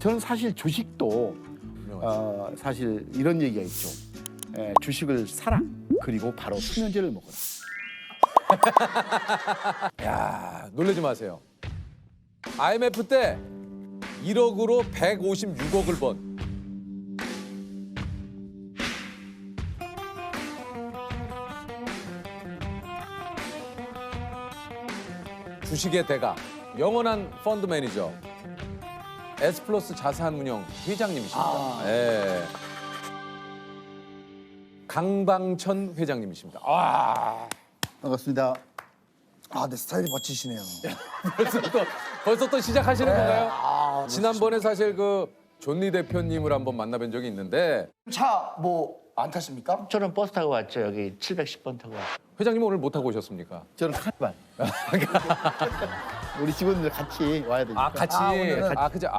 저는 사실 주식도 사실 이런 얘기가 있죠. 주식을 사라. 그리고 바로 수면제를 먹어라. 야, 놀라지 마세요. IMF 때 1억으로 156억을 번. 주식의 대가, 영원한 펀드 매니저, S플러스 자산운용 회장님이십니다. 예. 강방천 회장님이십니다. 반갑습니다. 아, 네, 스타일이 멋지시네요. 벌써 또 시작하시는 건가요? 지난번에 사실 그 존리 대표님을 한번 만나뵌 적이 있는데 차 뭐 안 타십니까? 저는 버스 타고 왔죠. 여기 710번 타고 왔죠. 회장님 오늘 못 타고 오셨습니까? 저는 카니발. 우리 직원들 같이 와야 되니까. 아 같이 그죠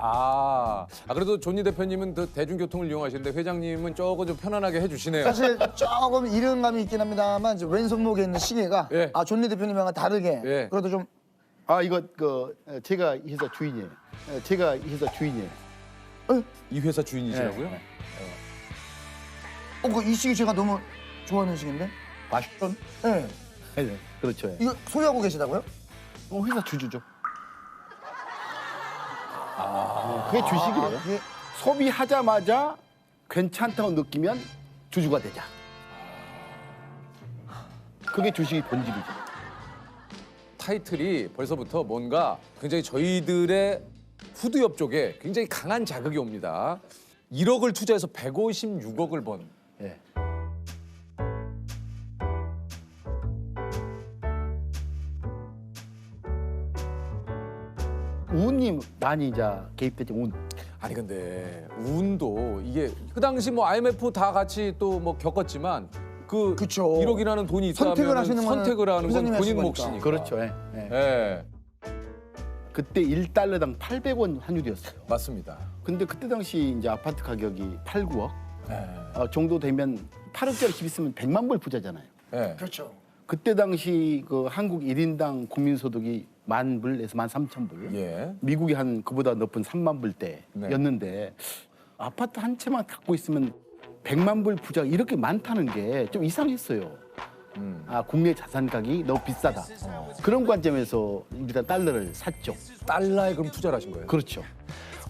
그래도 존리 대표님은 그 대중교통을 이용하시는데 회장님은 조금 좀 편안하게 해주시네요. 사실 조금 이른감이 있긴 합니다만 이제 왼손목에 있는 시계가 예. 존리 대표님과 다르게 예. 그래도 좀 이거 제가 이 회사 주인이에요. 제가 이 회사 주인이에요. 이 회사 주인이시라고요? 네. 이 시계 제가 너무 좋아하는 시계인데? 마시던? 네. 네. 그렇죠. 예. 이거 소유하고 계시다고요? 회사 주주죠. 그게 주식이에요. 이게 소비하자마자 괜찮다고 느끼면 주주가 되자. 그게 주식의 본질이죠. 타이틀이 벌써부터 뭔가 굉장히 저희들의 후드업 쪽에 굉장히 강한 자극이 옵니다. 1억을 투자해서 156억을 번. 예. 운이 많이 이제 개입되죠. 운. 아니 근데 운도 이게 그 당시 뭐 IMF 다 같이 또 뭐 겪었지만 그 그쵸. 1억이라는 돈이 있다면 선택을 하시는 거는 선택을 하는 건 회장님이 본인 하신 거니까. 몫이니까. 그렇죠. 예. 예. 예, 그때 1달러당 800원 환율이었어요. 맞습니다. 근데 그때 당시 이제 아파트 가격이 8, 9억 예. 정도 되면 8억짜리 집 있으면 100만 불 부자잖아요. 예. 그렇죠. 그때 당시 그 한국 1인당 국민소득이 10,000불에서 13,000불. 예. 미국이 한 그보다 높은 3만 불대였는데 아파트 한 채만 갖고 있으면 100만 불 부자가 이렇게 많다는 게 좀 이상했어요. 국내 자산 가격이 너무 비싸다. 그런 관점에서 일단 달러를 샀죠. 달러에 그럼 투자를 하신 거예요? 그렇죠.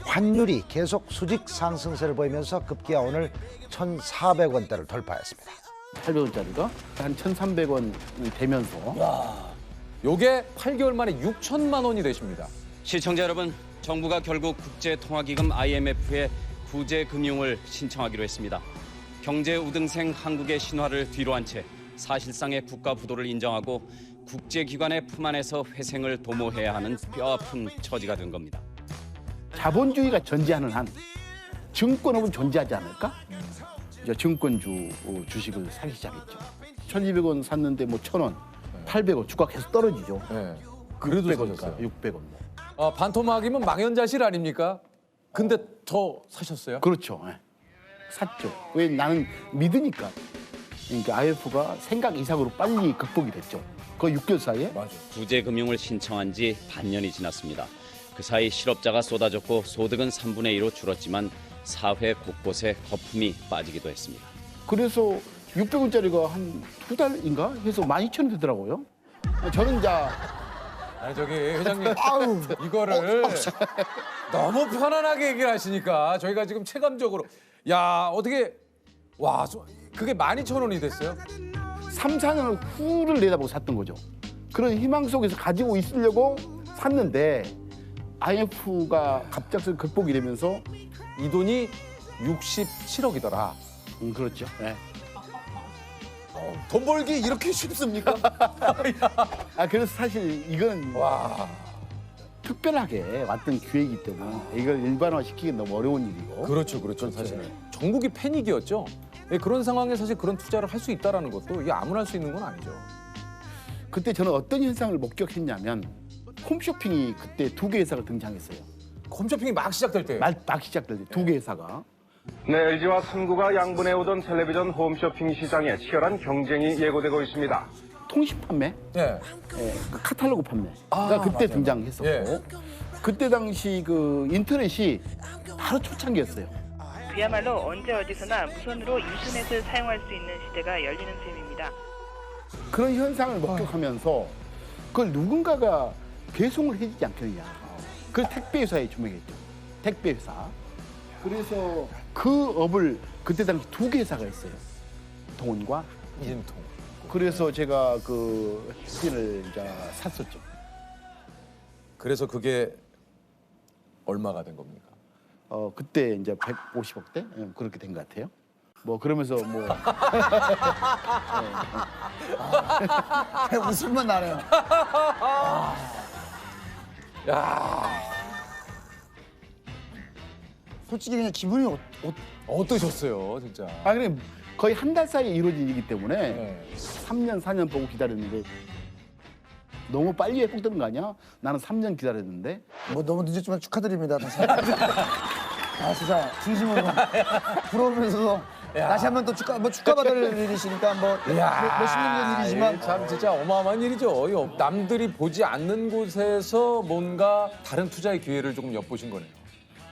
환율이 계속 수직 상승세를 보이면서 급기야 오늘 1,400원대를 돌파했습니다. 800원짜리가 한 1,300원 되면서 요게 8개월 만에 6천만 원이 되십니다. 시청자 여러분, 정부가 결국 국제통화기금 IMF에 구제 금융을 신청하기로 했습니다. 경제 우등생 한국의 신화를 뒤로 한 채 사실상의 국가 부도를 인정하고 국제기관의 품 안에서 회생을 도모해야 하는 뼈아픈 처지가 된 겁니다. 자본주의가 존재하는 한 증권업은 존재하지 않을까? 이제 증권주 주식을 사기 시작했죠. 1,200원 샀는데 뭐 1,000원, 800원 주가 계속 떨어지죠. 예. 그래도 600원이니까 사셨어요. 600원. 뭐. 반토막이면 망연자실 아닙니까? 근데 더 사셨어요? 그렇죠. 예. 샀죠. 왜 나는 믿으니까. 그러니까 IMF가 생각 이상으로 빨리 극복이 됐죠. 그 6개월 사이에. 맞아. 구제 금융을 신청한 지 반년이 지났습니다. 그 사이 실업자가 쏟아졌고 소득은 3분의 2로 줄었지만 사회 곳곳에 거품이 빠지기도 했습니다. 그래서 600원짜리가 한 2달인가 해서 12,000원 되더라고요. 저는 이제 아니 저기 회장님 아우. 이거를 너무 편안하게 얘기를 하시니까 저희가 지금 체감적으로 야 어떻게 와 그게 12,000원이 됐어요? 3, 4년을 후를 내다보고 샀던 거죠. 그런 희망 속에서 가지고 있으려고 샀는데 IMF가 갑작스레 극복이 되면서 이 돈이 67억이더라. 그렇죠. 네. 돈 벌기 이렇게 쉽습니까? 그래서 사실 이건 와. 특별하게 왔던 기회이기 때문에 이걸 일반화시키기 너무 어려운 일이고. 그렇죠. 사실은 전국이 패닉이었죠. 예, 그런 상황에 사실 그런 투자를 할 수 있다라는 것도 이게 아무나 할 수 있는 건 아니죠. 그때 저는 어떤 현상을 목격했냐면 홈쇼핑이 그때 2개 회사가 등장했어요. 홈쇼핑이 막 시작될 때. 막 시작될 때 2개 회사가. 네, LG와 삼구가 양분해오던 텔레비전 홈쇼핑 시장에 치열한 경쟁이 예고되고 있습니다. 통신 판매, 예. 그 카탈로그 판매. 가 그때 맞아요. 등장했었고. 예. 그때 당시 그 인터넷이 바로 초창기였어요. 그야말로 언제 어디서나 무선으로 인터넷을 사용할 수 있는 시대가 열리는 셈입니다. 그런 현상을 목격하면서 그걸 누군가가 배송을 해주지 않겠느냐. 그걸 택배회사에 주문했죠. 택배회사. 그래서 그 업을 그때 당시 2개 회사가 있어요. 동원과 이진통. 그래서 제가 그 햇빛을 이제 샀었죠. 그래서 그게 얼마가 된 겁니까? 그때 이제 150억대 그렇게 된 것 같아요. 뭐 그러면서 뭐 웃음만 나네요. 야, 솔직히 그냥 기분이 어떠셨어요, 진짜? 아 그래 거의 한 달 사이에 이루어진 일이기 때문에 네. 3년 4년 보고 기다렸는데 너무 빨리 회복되는 거 아니야? 나는 3년 기다렸는데 뭐 너무 늦었지만 축하드립니다. 다시. 아 진짜 진심으로 부러우면서도 다시 한번 또 축하받을 일이시니까 뭐 몇십 년 된 일이지만 참 진짜 어마어마한 일이죠. 이 남들이 보지 않는 곳에서 뭔가 다른 투자의 기회를 조금 엿보신 거네요.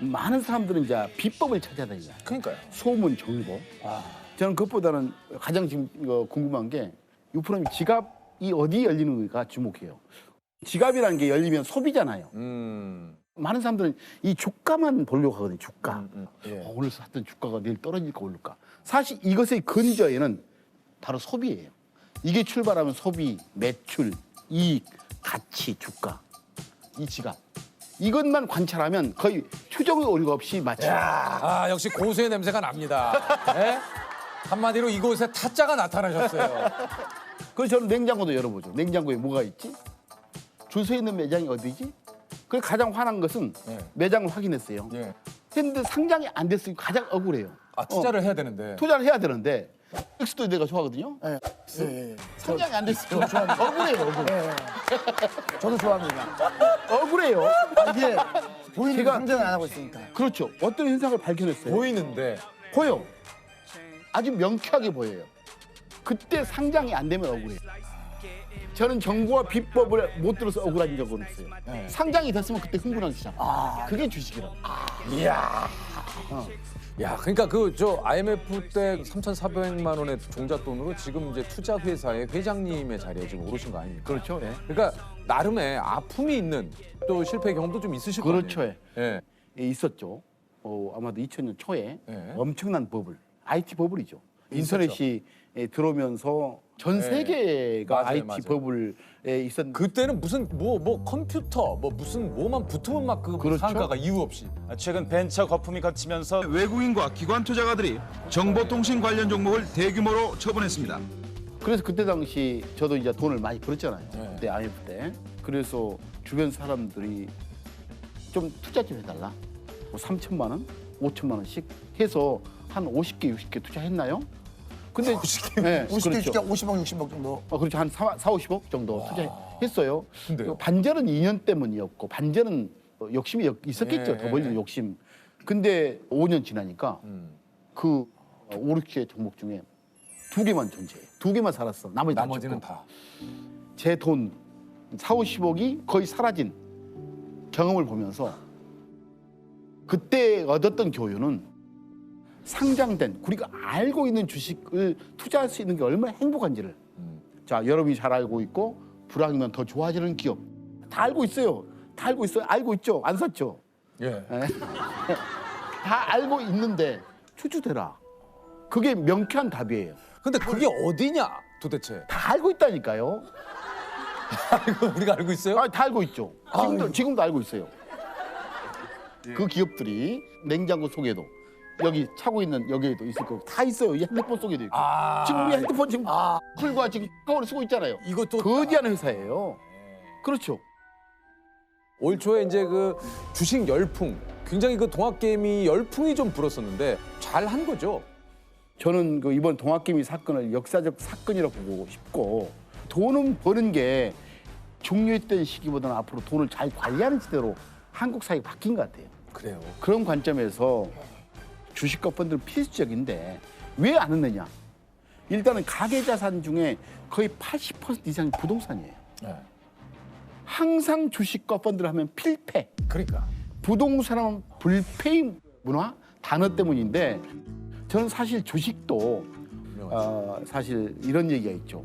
많은 사람들은 이제 비법을 찾아다니잖아요. 그러니까요. 소문, 정보. 저는 그것보다는 가장 지금 궁금한 게 유프로님 지갑이 어디 열리는가 주목해요. 지갑이라는 게 열리면 소비잖아요. 많은 사람들은 이 주가만 보려고 하거든요. 주가. 예. 오늘 샀던 주가가 내일 떨어질까 오를까. 사실 이것의 근저에는 바로 소비예요. 이게 출발하면 소비, 매출, 이익, 가치, 주가. 이 지갑. 이것만 관찰하면 거의 추정의 오류가 없이 맞춰요. 아, 역시 고수의 냄새가 납니다. 예? 한마디로 이곳에 타짜가 나타나셨어요. 그래서 저는 냉장고도 열어보죠. 냉장고에 뭐가 있지? 줄 서 있는 매장이 어디지? 그래서 가장 화난 것은 예. 매장을 확인했어요. 예. 했는데 상장이 안 됐으니까 가장 억울해요. 아, 투자를 해야 되는데. 투자를 해야 되는데 엑스도 내가 좋아하거든요. 예. 상장이 안 됐어요. 억울해요. 억울. 저도 좋아합니다. 억울해요. 이게 보이는 제가- 상정을 안 하고 있으니까. 그렇죠. 어떤 현상을 발견했어요. 보이는데. 보여. 아주 명쾌하게 보여요. 그때 상장이 안 되면 억울해요. 저는 정부와 비법을 못 들어서 억울한 적은 없어요. 상장이 됐으면 그때 흥분하기 시작해요. 그게 주식이라고. 이야. 야, 그러니까 그 저 IMF 때 3,400만 원의 종잣돈으로 지금 이제 투자 회사의 회장님의 자리에 지금 오르신 거 아닙니까? 그렇죠. 예. 그러니까 나름의 아픔이 있는 또 실패 경험도 좀 있으실 거예요. 그렇죠. 예. 예, 있었죠. 아마도 2000년 초에 예. 엄청난 버블, IT 버블이죠. 인터넷이 들어오면서 전 세계가 맞아요, IT 맞아요. 버블에 있었는데 그때는 무슨 뭐 컴퓨터 뭐 무슨 뭐만 붙으면 막 그 그렇죠. 상가가 이유 없이. 최근 벤처 거품이 걷히면서 외국인과 기관 투자가들이 정보통신 관련 종목을 대규모로 처분했습니다. 그래서 그때 당시 저도 이제 돈을 많이 벌었잖아요. 네. 그때 IMF 때. 그래서 주변 사람들이 좀 투자 좀 해달라. 뭐 3천만 원, 5천만 원씩 해서 한 50개, 60개 투자했나요? 근데 50개, 네, 50개, 그렇죠. 50억, 60억 정도. 그렇죠. 한 4, 50억 정도 투자했어요. 근데요? 반전은 2년 때문이었고 반전은 욕심이 있었겠죠. 예, 더 벌리는 욕심. 근데 5년 지나니까 그 5, 6개 종목 중에 2개만 존재해요. 2개만 살았어. 나머지는 죽고. 다. 제 돈 4, 50억이 거의 사라진 경험을 보면서 그때 얻었던 교훈은 상장된 우리가 알고 있는 주식을 투자할 수 있는 게 얼마나 행복한지를 자 여러분이 잘 알고 있고 불황이면 더 좋아지는 기업 다 알고 있어요. 다 알고 있어요. 알고 있죠. 안 샀죠. 예. 다 알고 있는데 추추대라. 그게 명쾌한 답이에요. 근데 그게 어디냐 도대체? 다 알고 있다니까요. 우리가 알고 있어요? 아, 다 알고 있죠. 지금도 알고 있어요. 그 기업들이 냉장고 속에도 여기 차고 있는 여기에도 있을 거고 다 있어요. 이 핸드폰 속에도 있고. 지금 우리 핸드폰 지금 풀과 지금 카카오를 쓰고 있잖아요. 이것도 거대한 회사예요. 그렇죠. 올 초에 이제 그 주식 열풍, 굉장히 그 동학 게임이 열풍이 좀 불었었는데 잘 한 거죠. 저는 그 이번 동학개미 사건을 역사적 사건이라고 보고 싶고 돈은 버는 게 중요했던 시기보다는 앞으로 돈을 잘 관리하는 시대로 한국 사회가 바뀐 것 같아요. 그래요. 그런 관점에서 주식과 펀드는 필수적인데 왜 안 했느냐? 일단은 가계자산 중에 거의 80% 이상이 부동산이에요. 네. 항상 주식과 펀드를 하면 필패. 그러니까. 부동산은 불패의 문화 단어 때문인데 저는 사실 주식도 사실 이런 얘기가 있죠.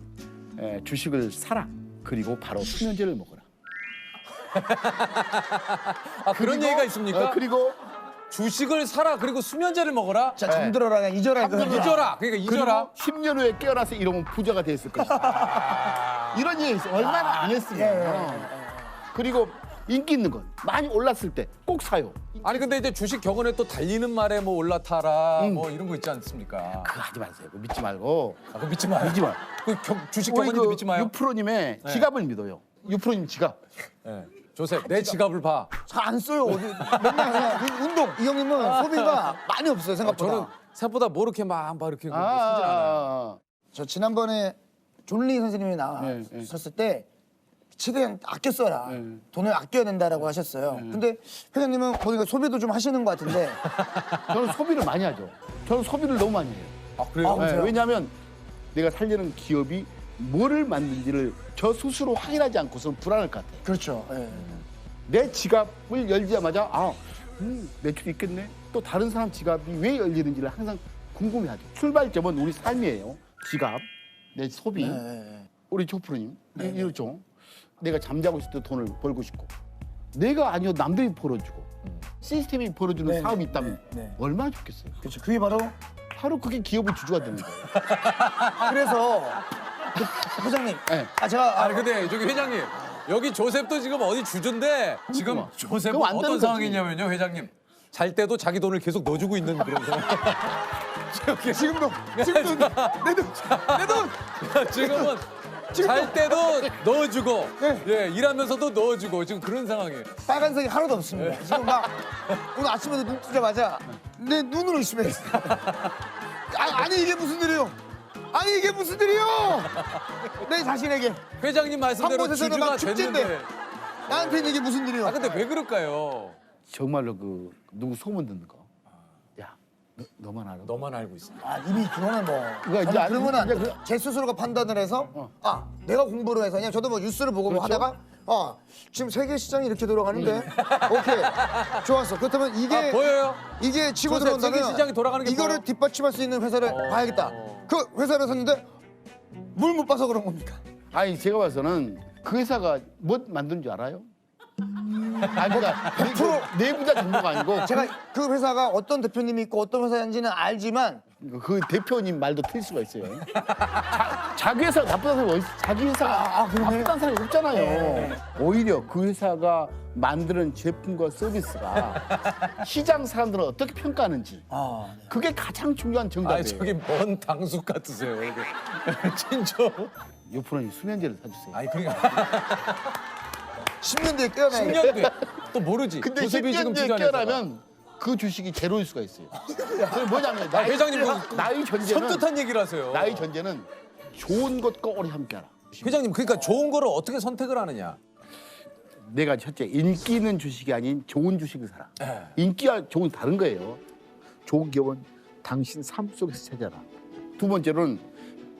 주식을 사라. 그리고 바로 수면제를 먹어라. 아, 그런 얘기가 있습니까? 그리고 주식을 사라 그리고 수면제를 먹어라. 자, 잠들어라, 그냥 잊어라. 그거. 잊어라. 그러니까 잊어라. 10년 후에 깨어나서 이러면 부자가 됐을 것이다. 이런 얘기 있어. 얼마나 안 했으면. 그리고 인기 있는 건 많이 올랐을 때 꼭 사요. 아니 근데 이제 주식 격언에 또 달리는 말에 뭐 올라타라 뭐 이런 거 있지 않습니까? 그거 하지 마세요. 그거 믿지 말고. 아, 그거 믿지 마요. 믿지 마. 주식 우리 격언인데 믿지 마요. 유프로님의 지갑을 믿어요. 유프로님 지갑. 네. 조셉, 내 지갑을 봐. 잘 안 써요. 어디 맨날 그냥 운동. 이 형님은 소비가 많이 없어요, 생각보다. 저는 생각보다 뭐 이렇게 막 이렇게 쓰진 않아요. 저 지난번에 존리 선생님이 나왔을 때 최대한 아껴 써라. 돈을 아껴야 된다라고 하셨어요. 근데 회장님은 보니까 소비도 좀 하시는 것 같은데. 저는 소비를 많이 하죠. 저는 소비를 너무 많이 해요. 아, 그래요? 네, 왜냐하면 내가 살려는 기업이 뭐를 만든지를 저 스스로 확인하지 않고서는 불안할 것 같아요. 그렇죠. 예. 내 지갑을 열자마자 매출이 있겠네. 또 다른 사람 지갑이 왜 열리는지를 항상 궁금해하죠. 출발점은 우리 삶이에요. 지갑, 내 소비. 우리 조프로님 이렇죠. 내가 잠자고 있을 때 돈을 벌고 싶고 내가 아니어도 남들이 벌어주고 시스템이 벌어주는 사업이 있다면 얼마나 좋겠어요. 그렇죠. 그게 바로 그게 기업의 주주가 되는 거예요. 그래서 회장님. 네. 제가 아니 근데 저기 회장님 여기 조셉도 지금 어디 주주인데 지금 조셉은 그럼 안 어떤 되는 상황이냐면요 회장님 잘 때도 자기 돈을 계속 넣어주고 있는 그런 상황. 지금도 내 돈 지금은 잘 때도 넣어주고 예 일하면서도 넣어주고 지금 그런 상황이에요. 빨간색이 하나도 없습니다. 지금 막 오늘 아침에도 눈 뜨자마자 내 눈으로 의심했어. 아니 이게 무슨 일이에요? 아니 이게 무슨 일이요? 내 자신에게 회장님 한 말씀대로 곳에서는 주주가 막 축제인데 됐는데. 나한테는 이게 무슨 일이요? 아 근데 왜 그럴까요? 정말로 누구 소문 듣는 거. 야, 너만 알아. 너만 알고 있어. 이미 그거는 뭐 그거 이제 저는 그러면 안 이제 돼요. 제 스스로가 판단을 해서 내가 공부를 해서 그냥 저도 뭐 뉴스를 보고 뭐 하다가 지금 세계 시장이 이렇게 돌아가는데 오케이 좋았어. 그렇다면 이게 보여요? 이게 치고 조셉, 들어온다면 세계 시장이 돌아가는 게 이거를 보여. 뒷받침할 수 있는 회사를 봐야겠다. 그 회사를 샀는데 물 못 봐서 그런 겁니까? 아니 제가 봐서는 그 회사가 뭐 만든 줄 알아요? 아니 그러니까 100% 내부자 정보가 아니고 제가 그 회사가 어떤 대표님이 있고 어떤 회사인지는 알지만 그 대표님 말도 틀릴 수가 있어요. 자기 회사가 나쁘다는 사람이 어디 있어? 자기 회사가 나쁘다는 사람이 없잖아요. 오히려 그 회사가 만드는 제품과 서비스가 시장 사람들은 어떻게 평가하는지 그게 가장 중요한 정답이에요. 아니 저기 뭔 당숙 같으세요 이게. 진짜. 유프로님 수면제를 사주세요. 아니 그러니까 10년 뒤에 깨어나야 10년 뒤에 또 모르지. 근데 조셉이 10년 지금 뒤에 주변에서. 깨어나면 그 주식이 제로일 수가 있어요. 그게 뭐냐면 회장님 나의 전제는 섬뜩한 얘기를 하세요. 나의 전제는 좋은 것과 오래 함께하라. 회장님 그러니까 좋은 거를 어떻게 선택을 하느냐. 내가 첫째 인기 있는 주식이 아닌 좋은 주식을 사라. 인기와 좋은 다른 거예요. 좋은 기업은 당신 삶 속에서 찾아라. 두 번째로는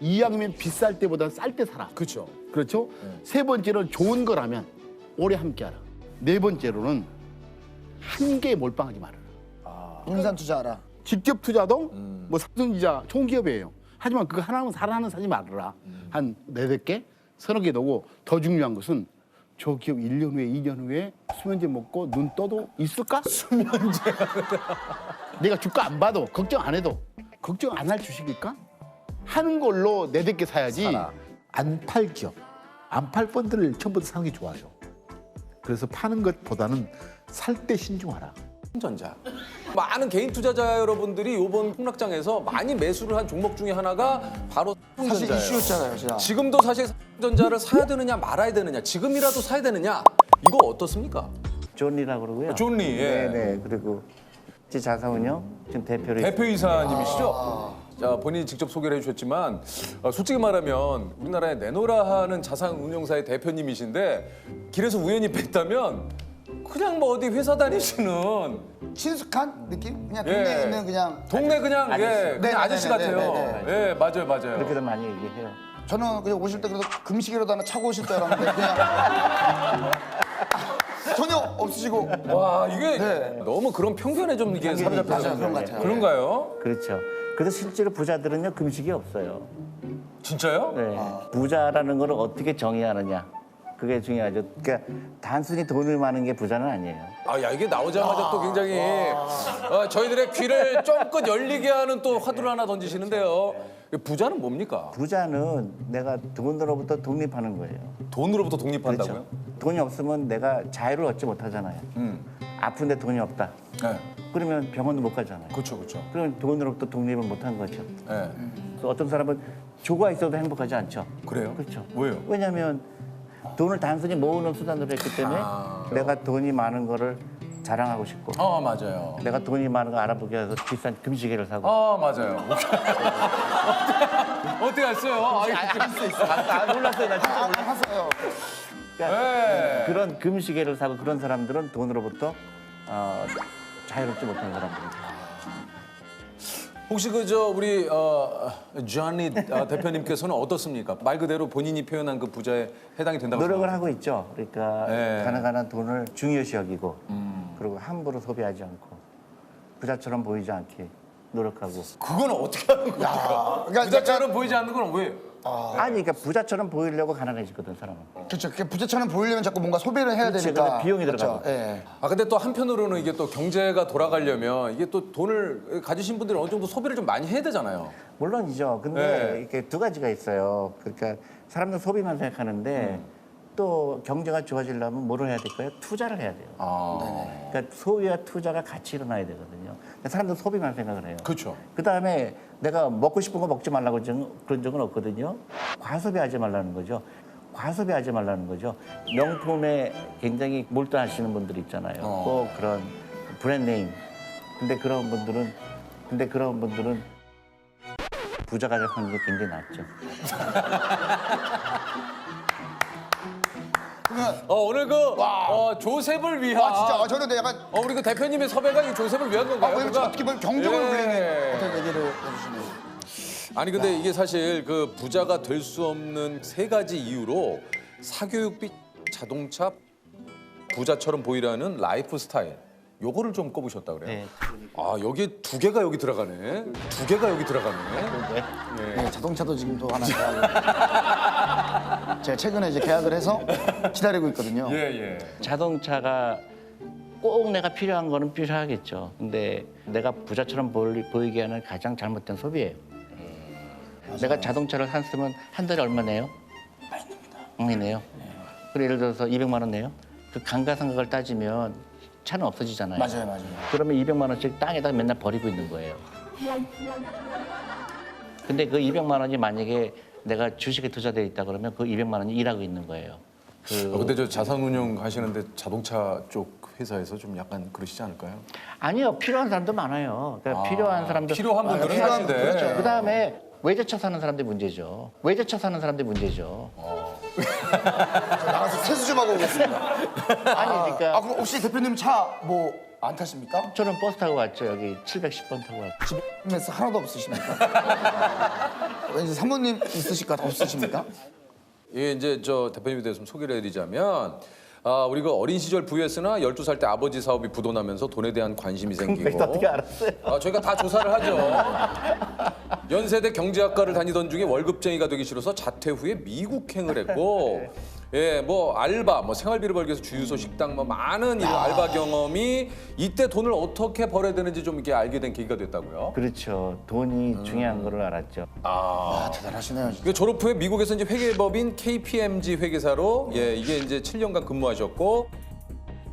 이왕이면 비쌀 때보다 쌀 때 사라. 그렇죠. 그렇죠? 세 번째로는 좋은 거라면 오래 함께하라. 네 번째로는 한 개에 몰빵하지 말아라. 분산 투자하라. 직접 투자도 뭐 삼성전자 좋은 기업이에요. 하지만 그거 하나는 사지 말아라. 한 4-5개, 30개 넣고 더 중요한 것은 저 기업 1년 후에 2년 후에 수면제 먹고 눈 떠도 있을까? 수면제. 내가 주가 안 봐도 걱정 안 해도 걱정 안 할 주식일까? 하는 걸로 4-5개 사야지. 안 팔 기업, 안 팔 펀드를 처음부터 사는 게 좋아요. 그래서 파는 것보다는 살 때 신중하라. 전자. 많은 개인 투자자 여러분들이 이번 폭락장에서 많이 매수를 한 종목 중에 하나가 바로 사실 삼성전자예요. 이슈였잖아요, 진짜. 지금도 사실 삼성전자를 사야 되느냐 말아야 되느냐 지금이라도 사야 되느냐 이거 어떻습니까? 존리라고 그러고요. 존리. 예. 네네. 그리고 자산운용 지금 대표를 대표이사님이시죠? 자, 본인이 직접 소개를 해주셨지만 솔직히 말하면 우리나라에 내노라 하는 자산운용사의 대표님이신데 길에서 우연히 뵀다면 그냥 뭐 어디 회사 다니시는 친숙한 느낌? 그냥 동네에 있는 그냥 동네 그냥 아저씨. 그냥 아저씨 같아요. 네네네네네. 예, 맞아요. 그렇게도 많이 얘기해요. 저는 그냥 오실 때 그래도 금식이라도 하나 차고 오실 줄 알았는데 그냥 전혀 없으시고. 와 이게 네. 너무 그런 편견에 좀 이게 사로잡혀서 맞아요, 그런 것 같아요. 그런가요? 그렇죠. 그래서 실제로 부자들은요 금식이 없어요. 진짜요? 네. 부자라는 걸 어떻게 정의하느냐. 그게 중요하죠. 그러니까 단순히 돈을 많은 게 부자는 아니에요. 아, 야 이게 나오자마자 또 굉장히 저희들의 귀를 쫑긋 열리게 하는 또 화두를 하나 던지시는데요. 부자는 뭡니까? 부자는 내가 돈으로부터 독립하는 거예요. 돈으로부터 독립한다고요? 그렇죠. 돈이 없으면 내가 자유를 얻지 못하잖아요. 아픈데 돈이 없다. 네. 그러면 병원도 못 가잖아요. 그렇죠, 그렇죠. 그러면 돈으로부터 독립을 못한 거죠. 네. 그래서 어떤 사람은 조가 있어도 행복하지 않죠. 그래요? 그렇죠. 왜요? 왜냐하면 돈을 단순히 모으는 수단으로 했기 때문에 내가 돈이 많은 거를 자랑하고 싶고 맞아요. 내가 돈이 많은 거 알아보기 위해서 비싼 금시계를 사고 맞아요. 어떻게 했어요? 할수 있어. 몰랐어요. 나 진짜 몰랐어요. 하세요. 그러니까 네. 그런 금시계를 사고 그런 사람들은 돈으로부터 자유롭지 못한 사람들이죠. 혹시 우리 존니 대표님께서는 어떻습니까? 말 그대로 본인이 표현한 그 부자에 해당이 된다고 노력을 생각하세요? 하고 있죠. 그러니까 네. 가능한 한 돈을 중요시 여기고 그리고 함부로 소비하지 않고 부자처럼 보이지 않게 노력하고. 그건 어떻게 하는 거야? 그러니까 부자처럼 보이지 않는 건 왜? 아니 그러니까 부자처럼 보이려고 가난해지거든 사람은. 그렇죠. 부자처럼 보이려면 자꾸 뭔가 소비를 해야 그렇지, 되니까. 그러면 비용이 그렇죠. 들어가고. 예. 근데 또 한편으로는 이게 또 경제가 돌아가려면 이게 또 돈을 가지신 분들이 어느 정도 소비를 좀 많이 해야 되잖아요. 물론이죠. 근데 네. 이렇게 두 가지가 있어요. 그러니까 사람들 소비만 생각하는데 또 경제가 좋아지려면 뭐를 해야 될까요? 투자를 해야 돼요. 그러니까 소비와 투자가 같이 일어나야 되거든요. 근데 사람들 소비만 생각을 해요. 그렇죠. 그다음에 내가 먹고 싶은 거 먹지 말라고 그런 적은 없거든요. 과소비하지 말라는 거죠. 과소비하지 말라는 거죠. 명품에 굉장히 몰두하시는 분들 있잖아요. 꼭 그런 브랜드네임. 근데 그런 분들은 부자가 될 확률이 굉장히 낮죠. 오늘 조셉을 위한 진짜 저는 약간 우리 그 대표님의 섭외가 이 조셉을 위한 건가요? 왜냐면 어떻게 보면 경종을 예. 울리는 어떤 얘기를 해주시네요. 아니 근데 이게 사실 그 부자가 될 수 없는 세 가지 이유로 사교육비, 자동차, 부자처럼 보이라는 라이프 스타일. 요거를 좀 꼽으셨다 그래요. 네. 여기 두 개가 여기 들어가네. 두 개가 여기 들어가네. 네, 자동차도 지금 또 하나 계약을. 제가 최근에 이제 계약을 해서 기다리고 있거든요. 예. 자동차가 꼭 내가 필요한 거는 필요하겠죠. 근데 내가 부자처럼 보이게 하는 가장 잘못된 소비예요. 내가 자동차를 샀으면 한 달에 얼마 내요? 많이 냅니다. 많이 내요. 그리고 예를 들어서 200만 원 내요. 그 감가상각을 따지면 차는 없어지잖아요. 맞아요. 그러면 200만 원씩 땅에다 맨날 버리고 있는 거예요. 근데 그 200만 원이 만약에 내가 주식에 투자돼 있다 그러면 그 200만 원이 일하고 있는 거예요. 근데 저 자산운용 하시는데 자동차 쪽 회사에서 좀 약간 그러시지 않을까요? 아니요, 필요한 사람도 많아요. 그러니까 필요한 사람들 필요한 분들은 하시는데. 그렇죠. 그다음에 외제차 사는 사람들이 문제죠. 나가서 세수 좀 하고 오겠습니다. 아니 그러니까 그럼 혹시 대표님 차 뭐 안 타십니까? 저는 버스 타고 왔죠. 여기 710번 타고 왔죠. 집에서 하나도 없으십니까? 왠지 사모님 있으실 것 없으십니까? 예, 이제 저 대표님에 대해서 좀 소개를 해드리자면 우리가 어린 시절 부유했으나 12살 때 아버지 사업이 부도나면서 돈에 대한 관심이 생기고 어떻게 알았어요? 저희가 다 조사를 하죠. 연세대 경제학과를 다니던 중에 월급쟁이가 되기 싫어서 자퇴 후에 미국행을 했고 예, 뭐 알바, 뭐 생활비를 벌기 위해서 주유소, 식당, 뭐 많은 이런 알바 경험이 이때 돈을 어떻게 벌어야 되는지 좀 이렇게 알게 된 계기가 됐다고요. 그렇죠. 돈이 중요한 거를 알았죠. 대단하시네요. 그 졸업 후에 미국에서 이제 회계법인 KPMG 회계사로 이게 이제 7년간 근무하셨고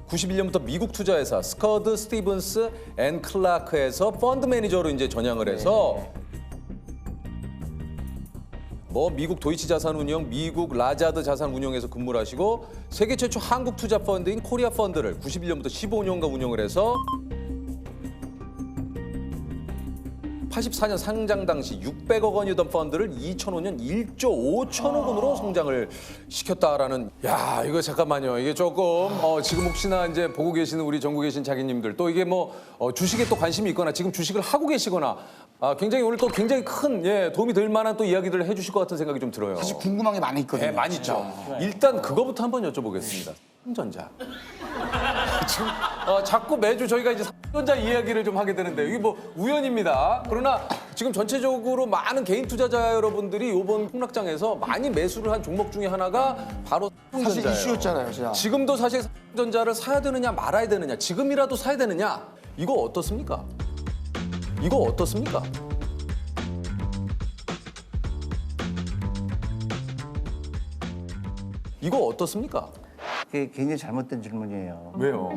91년부터 미국 투자회사 스커드 스티븐스 앤 클라크에서 펀드 매니저로 이제 전향을 해서 뭐 미국 도이치 자산운용, 미국 라자드 자산운용에서 근무를 하시고 세계 최초 한국 투자 펀드인 코리아 펀드를 91년부터 15년간 운영을 해서 84년 상장 당시 600억 원이던 펀드를 2005년 1조 5천억 원으로 성장을 시켰다라는. 야, 이거 잠깐만요. 이게 조금 지금 혹시나 이제 보고 계시는 우리 전국에 계신 자기님들 또 이게 뭐 주식에 또 관심이 있거나 지금 주식을 하고 계시거나 굉장히 오늘 또 굉장히 큰 도움이 될 만한 또 이야기들을 해주실 것 같은 생각이 좀 들어요. 사실 궁금한 게 많이 있거든요. 네, 많이 있죠. 일단 그거부터 한번 여쭤보겠습니다. 삼성전자. 지금 자꾸 매주 저희가 이제 삼성전자 이야기를 좀 하게 되는데 이게 뭐 우연입니다. 그러나 지금 전체적으로 많은 개인 투자자 여러분들이 이번 폭락장에서 많이 매수를 한 종목 중에 하나가 바로 사실 삼성전자예요. 이슈였잖아요, 진짜. 지금도 사실 삼성전자를 사야 되느냐 말아야 되느냐, 지금이라도 사야 되느냐, 이거 어떻습니까? 이거 어떻습니까? 이거 어떻습니까? 그게 굉장히 잘못된 질문이에요. 왜요?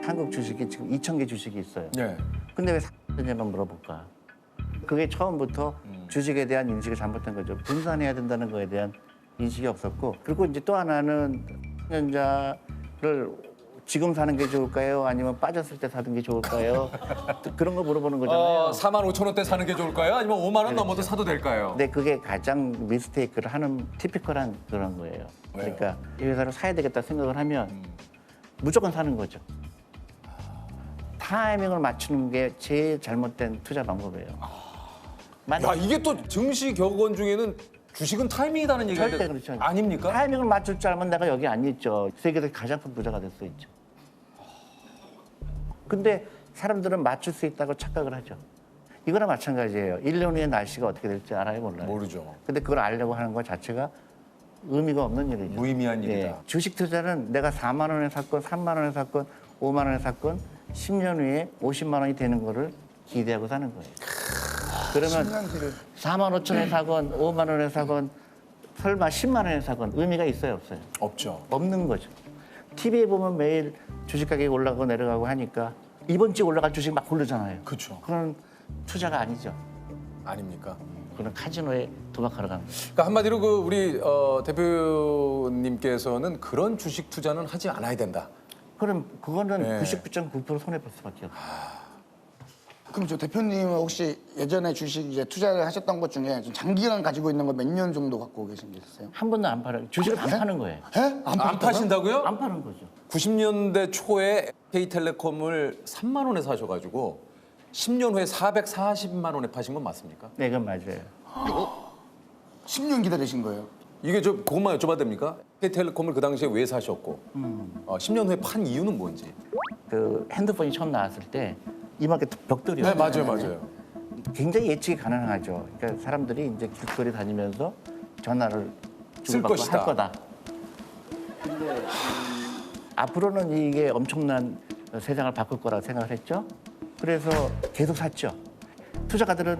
한국 주식이 지금 2,000개 주식이 있어요. 네. 근데 왜 삼성전자만 물어볼까? 그게 처음부터 주식에 대한 인식이 잘못된 거죠. 분산해야 된다는 거에 대한 인식이 없었고, 그리고 이제 또 하나는 삼성전자를 지금 사는 게 좋을까요? 아니면 빠졌을 때 사는 게 좋을까요? 또 그런 거 물어보는 거잖아요. 4만 5천 원대 사는 게 좋을까요? 아니면 5만 원 넘어도 사도 될까요? 근데 그게 가장 미스테이크를 하는 티피컬한 그런 거예요. 그러니까 이 회사를 사야 되겠다 생각을 하면 무조건 사는 거죠. 타이밍을 맞추는 게 제일 잘못된 투자 방법이에요. 야, 이게 또 증시 격언 중에는 주식은 타이밍이라는 얘기가 절대 그렇죠. 아닙니까? 타이밍을 맞출 줄 알면 내가 여기 안 있죠. 세계에서 가장 큰 부자가 될 수 있죠. 근데 사람들은 맞출 수 있다고 착각을 하죠. 이거나 마찬가지예요. 1년 후에 날씨가 어떻게 될지 알아요, 몰라요? 모르죠. 근데 그걸 알려고 하는 것 자체가 의미가 없는 일이죠. 무의미한 일이다. 주식 투자는 내가 4만 원에 샀건 3만 원에 샀건 5만 원에 샀건 10년 후에 50만 원이 되는 거를 기대하고 사는 거예요. 그러면 4만 5천에 사건 5만 원에 사건 설마 10만 원에 사건 의미가 있어요, 없어요? 없죠. 없는 거죠. TV에 보면 매일 주식 가격이 올라가고 내려가고 하니까 이번 주에 올라갈 주식 막 고르잖아요. 그렇죠. 그런 투자가 아니죠. 아닙니까? 그런 카지노에 도박하러 가는 거죠. 그러니까 한마디로 그 우리 대표님께서는 그런 주식 투자는 하지 않아야 된다. 그럼 그거는 네. 99.9% 손해볼 수밖에 없어요. 그럼 저 대표님은 혹시 예전에 주식 이제 투자를 하셨던 것 중에 좀 장기간 가지고 있는 거 몇 년 정도 갖고 계신 게 있어요? 한 번도 안 팔아요. 주식을 안 파는 거예요. 예? 안 파신다고요? 안 파는 거죠. 90년대 초에 KT텔레콤을 3만 원에 사셔가지고 10년 후에 440만 원에 파신 건 맞습니까? 네, 그건 맞아요. 10년 기다리신 거예요? 이게 저 그것만 여쭤봐도 됩니까? KT텔레콤을 그 당시에 왜 사셨고 10년 후에 판 이유는 뭔지? 그 핸드폰이 처음 나왔을 때 이만큼 벽돌이요. 맞아요. 굉장히 예측이 가능하죠. 그러니까 사람들이 이제 길거리 다니면서 전화를 쓸 주고받고 것이다. 할 거다. 근데 앞으로는 이게 엄청난 세상을 바꿀 거라고 생각을 했죠. 그래서 계속 샀죠. 투자가들은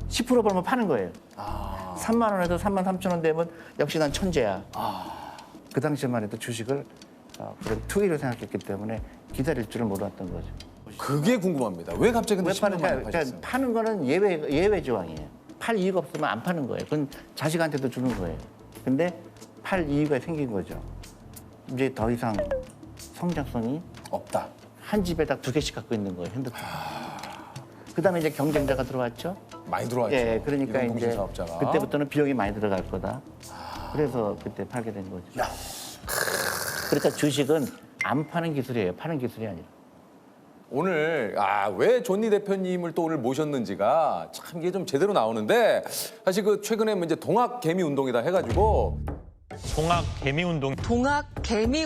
10% 벌면 파는 거예요. 3만 원에서 3만 3천 원 되면 역시 난 천재야. 그 당시에만 해도 주식을 그런 투기로 생각했기 때문에 기다릴 줄을 몰랐던 거죠. 그게 궁금합니다. 왜 갑자기 근데 왜 10년 파는가? 만에 그러니까 파셨어요? 파는 거는 예외 조항이에요. 팔 이유가 없으면 안 파는 거예요. 그건 자식한테도 주는 거예요. 근데 팔 이유가 생긴 거죠. 이제 더 이상 성장성이 없다. 한 집에다 2개씩 갖고 있는 거예요, 핸드폰. 그다음에 이제 경쟁자가 들어왔죠. 많이 들어왔죠. 예, 그러니까 이런 이제 통신사업자가. 그때부터는 비용이 많이 들어갈 거다. 그래서 그때 팔게 된 거죠. 그러니까 주식은 안 파는 기술이에요. 파는 기술이 아니라. 오늘 왜 존니 대표님을 또 오늘 모셨는지가 참 이게 좀 제대로 나오는데 사실 그 최근에 이제 동학 개미 운동이다 해가지고 동학 개미 운동. 동학 개미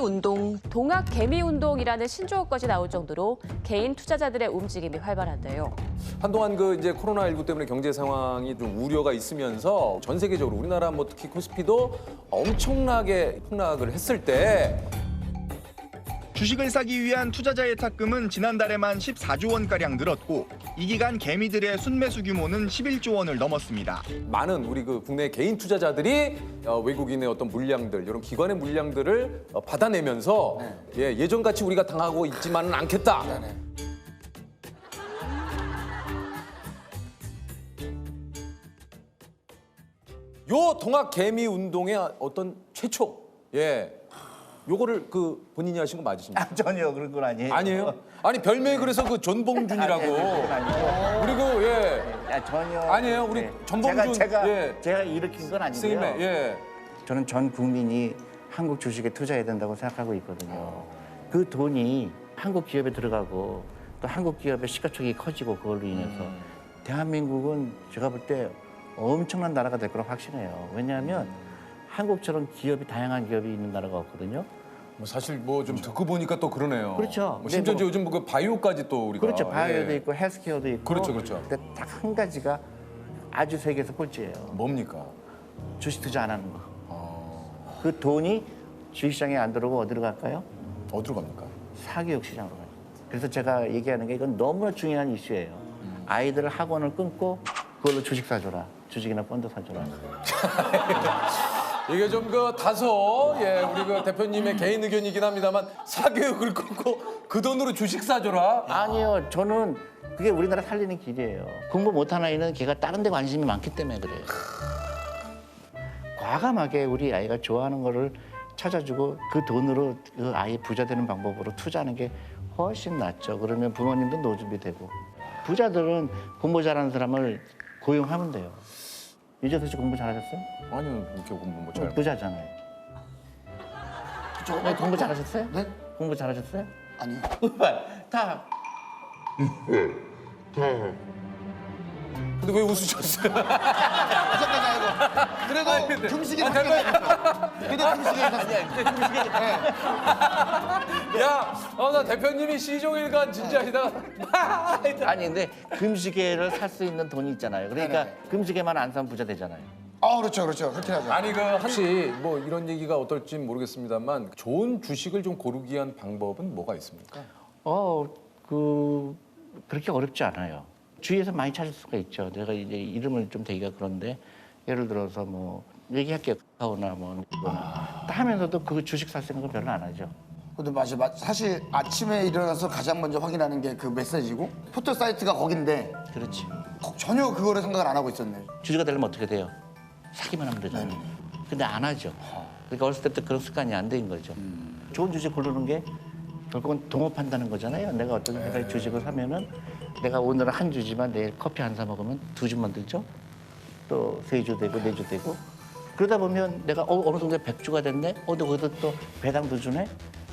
운동이라는 신조어까지 나올 정도로 개인 투자자들의 움직임이 활발한데요. 한동안 그 이제 코로나19 때문에 경제 상황이 좀 우려가 있으면서 전 세계적으로 우리나라 뭐 특히 코스피도 엄청나게 폭락을 했을 때 주식을 사기 위한 투자자 예탁금은 지난달에만 14조 원가량 늘었고 이 기간 개미들의 순매수 규모는 11조 원을 넘었습니다. 많은 우리 그 국내 개인 투자자들이 외국인의 어떤 물량들, 이런 기관의 물량들을 받아내면서 예전같이 우리가 당하고 있지만은 않겠다. 요 동학 개미 운동의 어떤 최초, 요거를 그 본인이 하신 거 맞으십니까? 전혀 그런 건 아니에요. 아니에요? 아니 별명이 그래서 그 존봉준이라고. 그건 아니고. 그리고 전혀. 아니에요, 우리 전범준, 제가 예. 제가 일으킨 건 아니고요. 스님의 예. 저는 전 국민이 한국 주식에 투자해야 된다고 생각하고 있거든요. 그 돈이 한국 기업에 들어가고 또 한국 기업의 시가총액이 커지고 그걸로 인해서 대한민국은 제가 볼 때 엄청난 나라가 될 거라고 확신해요. 왜냐하면 한국처럼 기업이 다양한 기업이 있는 나라가 없거든요. 뭐 사실 뭐 좀 듣고 보니까 또 그러네요. 그렇죠. 뭐 심지어 네, 뭐- 요즘 뭐 그 바이오까지 또 우리가 그렇죠. 바이오도 예. 있고 헬스케어도 있고. 그렇죠, 그렇죠. 근데 딱 한 가지가 아주 세계에서 꼴찌예요. 뭡니까? 주식 투자 안 하는 거. 그 돈이 주식시장에 안 들어오고 어디로 갈까요? 어디로 갑니까? 사교육 시장으로 가요. 그래서 제가 얘기하는 게 이건 너무나 중요한 이슈예요. 아이들 학원을 끊고 그걸로 주식 사줘라. 주식이나 펀드 사줘라. 이게 좀 그 다소 예 우리 그 대표님의 개인 의견이긴 합니다만 사교육을 끊고 그 돈으로 주식 사줘라. 아니요. 저는 그게 우리나라 살리는 길이에요. 공부 못한 아이는 걔가 다른 데 관심이 많기 때문에 그래요. 과감하게 우리 아이가 좋아하는 거를 찾아주고 그 돈으로 그 아이 부자 되는 방법으로 투자하는 게 훨씬 낫죠. 그러면 부모님도 노준비되고. 부자들은 공부 잘하는 사람을 고용하면 돼요. 유재석 씨 공부 잘하셨어요? 아니요 이렇게 공부 뭐 잘. 부자잖아요. 네, 공부 잘하셨어요? 네? 공부 잘하셨어요? 아니요. 다. 근데 왜 웃으셨어요? 부자까지 아니고. 그래도 금식이 바뀌어요. 근데 금식이 야, 나 대표님이 시종일관 진짜 이다. 아니 근데 금시계를 살 수 있는 돈이 있잖아요. 그러니까 네네. 금시계만 안 사면 부자 되잖아요. 그렇죠, 그렇죠. 그렇게 하죠. 아니 그 혹시 뭐 이런 얘기가 어떨지 모르겠습니다만 좋은 주식을 좀 고르기 위한 방법은 뭐가 있습니까? 그렇게 어렵지 않아요. 주위에서 많이 찾을 수가 있죠. 내가 이제 이름을 좀 대기가 그런데 예를 들어서 뭐 얘기할게요. 카카오나 뭐 하면서도 그 주식 살 생각은 별로 안 하죠. 근데 맞아. 사실 아침에 일어나서 가장 먼저 확인하는 게 그 메시지고 포털 사이트가 거긴데 그렇지. 전혀 그거를 생각을 안 하고 있었네. 주주가 되려면 어떻게 돼요? 사기만 하면 되잖아요. 근데 안 하죠. 그러니까 어렸을 때부터 그런 습관이 안 된 거죠. 좋은 주식 고르는 게 결국은 동업한다는 거잖아요. 내가 어떤 회사의 주식을 사면은 내가 오늘은 한 주지만 내일 커피 한 사 먹으면 두 주만 들죠. 또 세 주 되고 네 주 되고 그러다 보면 내가 어느 정도 100주가 됐네. 또 거기서 또 배당도 주네.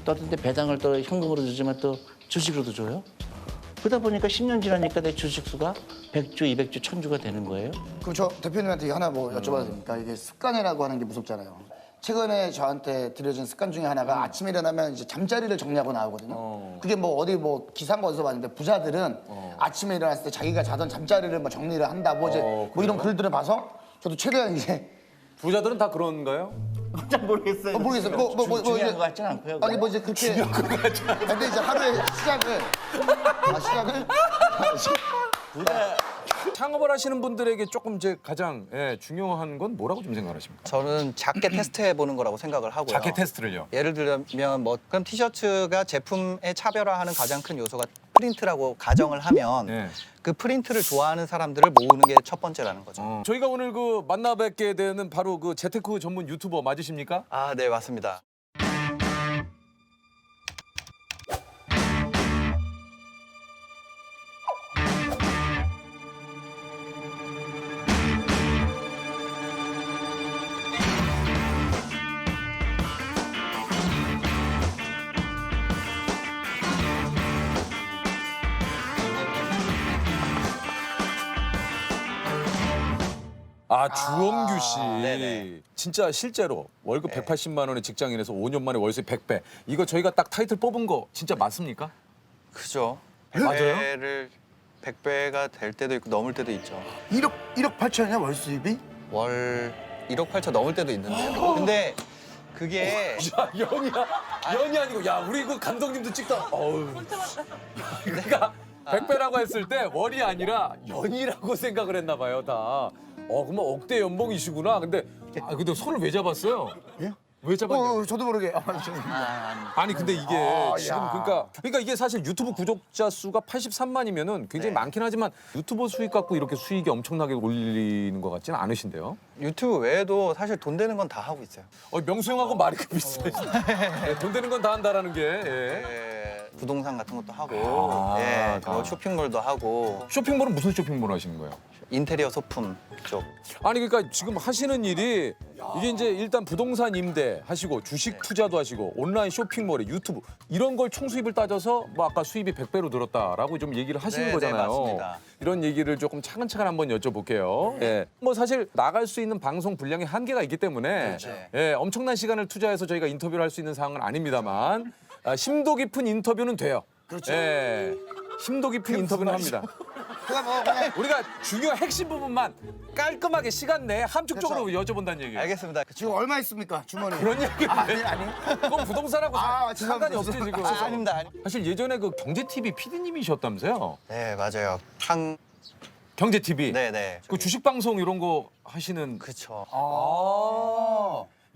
또 어떤 때 배당을 또 현금으로 주지만 또 주식으로도 줘요. 그러다 보니까 10년 지나니까 내 주식수가 100주, 200주, 1000주가 되는 거예요. 그럼 저 대표님한테 하나 뭐 여쭤봐도 됩니까? 이게 습관이라고 하는 게 무섭잖아요. 최근에 저한테 들려준 습관 중에 하나가 아침에 일어나면 이제 잠자리를 정리하고 나오거든요. 그게 뭐 어디 뭐 기사인 어디서 봤는데 부자들은 아침에 일어났을 때 자기가 자던 잠자리를 뭐 정리를 한다 뭐 이제 뭐 이런 글들을 봐서 저도 최대한 이제 부자들은 다 그런가요? 잘 모르겠어요. 모르겠어요. 중요한 것 같지는 않고요. 아니 뭐 이제 그렇게 중요한 것 같지 않아요. 근데 이제 하루의 시작을 창업을 하시는 분들에게 조금 이제 가장 중요한 건 뭐라고 좀 생각하십니까? 저는 작게 테스트해 보는 거라고 생각을 하고요. 자켓 테스트를요? 예를 들면 뭐 그럼 티셔츠가 제품의 차별화하는 가장 큰 요소가 프린트라고 가정을 하면 그 프린트를 좋아하는 사람들을 모으는 게 첫 번째라는 거죠. 저희가 오늘 그 만나 뵙게 되는 바로 그 재테크 전문 유튜버 맞으십니까? 아, 네, 맞습니다. 주원규 씨. 네네. 진짜 실제로 월급 180만 원의 직장인에서 5년 만에 월세 100배. 이거 저희가 딱 타이틀 뽑은 거 진짜 맞습니까? 그죠. 맞아요? 100배가 될 때도 있고 넘을 때도 있죠. 1억 8천이야 월 수입이? 월 1억 8천 넘을 때도 있는데요. 근데 그게 야, 연이 아니고 야, 우리 그 감독님도 찍다. 어우. 그러니까 100배라고 했을 때 월이 아니라 연이라고 생각을 했나 봐요, 다. 그러면 억대 연봉이시구나. 근데 손을 왜 잡았어요? 예? 왜 잡았냐? 저도 모르게. 아니 근데 이게 지금 그러니까 이게 사실 유튜브 구독자 수가 83만이면은 굉장히 많긴 하지만 유튜버 수익 갖고 이렇게 수익이 엄청나게 올리는 것 같지는 않으신데요? 유튜브 외에도 사실 돈 되는 건 다 하고 있어요. 명수 형하고 말이 비슷해. 돈 되는 건 다 한다라는 게. 부동산 같은 것도 하고, 예, 그리고 쇼핑몰도 하고. 쇼핑몰은 무슨 쇼핑몰 하시는 거예요? 인테리어 소품 쪽. 아니 그러니까 지금 하시는 일이 이게 이제 일단 부동산 임대 하시고 주식 투자도 하시고 온라인 쇼핑몰에 유튜브 이런 걸 총수입을 따져서 뭐 아까 수입이 100배로 늘었다라고 좀 얘기를 하시는 네, 거잖아요. 네, 맞습니다. 이런 얘기를 조금 차근차근 한번 여쭤볼게요. 예. 뭐 사실 나갈 수 있는 방송 분량이 한계가 있기 때문에 예, 엄청난 시간을 투자해서 저희가 인터뷰를 할 수 있는 상황은 아닙니다만 심도 깊은 인터뷰는 돼요. 그렇죠. 예. 심도 깊은 인터뷰는 합니다. 우리가 중요한 핵심 부분만 깔끔하게 시간 내에 함축적으로 여쭤본다는 얘기예요. 알겠습니다. 지금 얼마 있습니까 주머니? 그런 얘기는 아니. 그건 부동산하고 상관이 없지 지금. 아닙니다. 사실 예전에 그 경제 TV PD님이셨다면서요? 네, 맞아요. 경제 TV. 네네. 그 주식 방송 이런 거 하시는. 그쵸.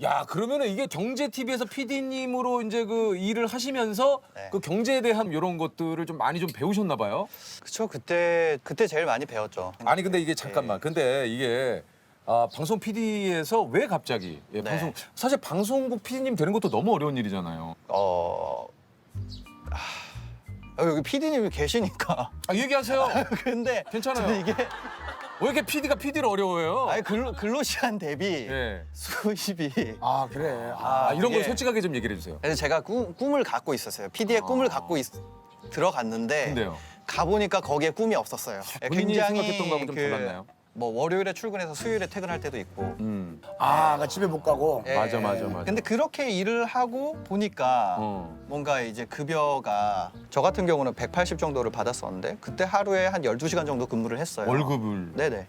야 그러면은 이게 경제 TV에서 PD님으로 이제 그 일을 하시면서 네. 그 경제에 대한 이런 것들을 좀 많이 좀 배우셨나 봐요. 그쵸. 그때 제일 많이 배웠죠. 아니 근데 이게 잠깐만. 근데 이게 방송 PD에서 왜 갑자기 네. 방송 사실 방송국 PD님 되는 것도 너무 어려운 일이잖아요. 여기 PD님이 계시니까. 얘기하세요. 근데 괜찮아요. 근데 이게 왜 이렇게 PD가 PD를 어려워해요? 아니 근로시간 대비 예. 수입이 그래. 이런 걸 이게- 솔직하게 좀 얘기를 해주세요. 그래서 제가 꿈을 갖고 있었어요. PD의 꿈을 갖고 들어갔는데 근데요. 가보니까 거기에 꿈이 없었어요. 본인이 생각했던 거하고 좀 달랐나요? 뭐 월요일에 출근해서 수요일에 퇴근할 때도 있고. 그러니까 집에 못 가고. 예. 맞아. 근데 그렇게 일을 하고 보니까 뭔가 이제 급여가 저 같은 경우는 180 정도를 받았었는데 그때 하루에 한 12시간 정도 근무를 했어요. 월급을. 네네.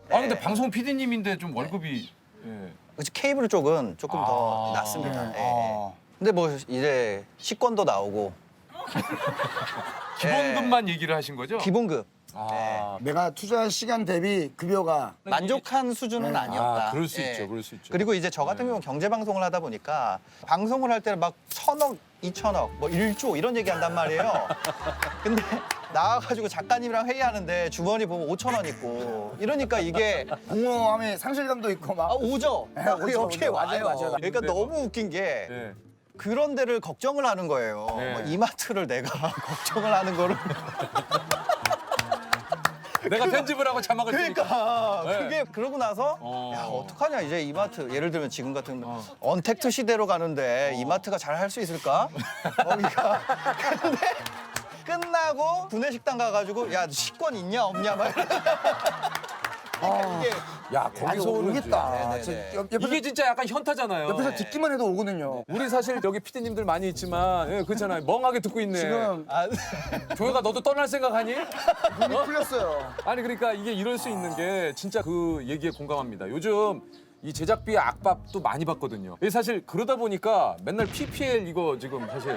근데 방송 PD님인데 좀 월급이. 예. 그치, 케이블 쪽은 조금 더 낮습니다. 예. 근데 뭐 이제 식권도 나오고 기본급만 얘기를 하신 거죠? 기본급. 내가 투자한 시간 대비 급여가 만족한 수준은 아니었다. 그럴 수 예. 있죠. 그럴 수 있죠. 그리고 이제 저 같은 경우는 경제 방송을 하다 보니까 방송을 할 때는 막 1,000억, 2,000억, 뭐 1조 이런 얘기 한단 말이에요. 근데 나와가지고 작가님이랑 회의하는데 주머니 보면 5,000원 있고 이러니까 이게 공허함에 상실감도 있고 막. 오죠. 오죠, 여기에 오죠. 와요. 맞아요. 그러니까 너무 웃긴 게 예. 그런 데를 걱정을 하는 거예요. 네. 뭐 이마트를 내가 걱정을 하는 거를. 내가 편집을 하고 자막을 쓰니까. 그러니까 네. 그게 그러고 나서 야 어떡하냐 이제 이마트 예를 들면 지금 같은 언택트 시대로 가는데 이마트가 잘 할 수 있을까? 거기가 근데 끝나고 구내식당 가가지고 야 식권 있냐 없냐 막 이게 야 거기서 오는 오겠다. 네네네. 이게 진짜 약간 현타잖아요. 옆에서 듣기만 해도 오거든요. 우리 사실 여기 PD님들 많이 있지만 그렇잖아요. 멍하게 듣고 있네. 지금 조영아 너도 떠날 생각하니? 눈이 풀렸어요. 아니 그러니까 이게 이럴 수 있는 게 진짜 그 얘기에 공감합니다. 요즘 이 제작비 압박도 많이 받거든요. 이게 사실 그러다 보니까 맨날 PPL 이거 지금 사실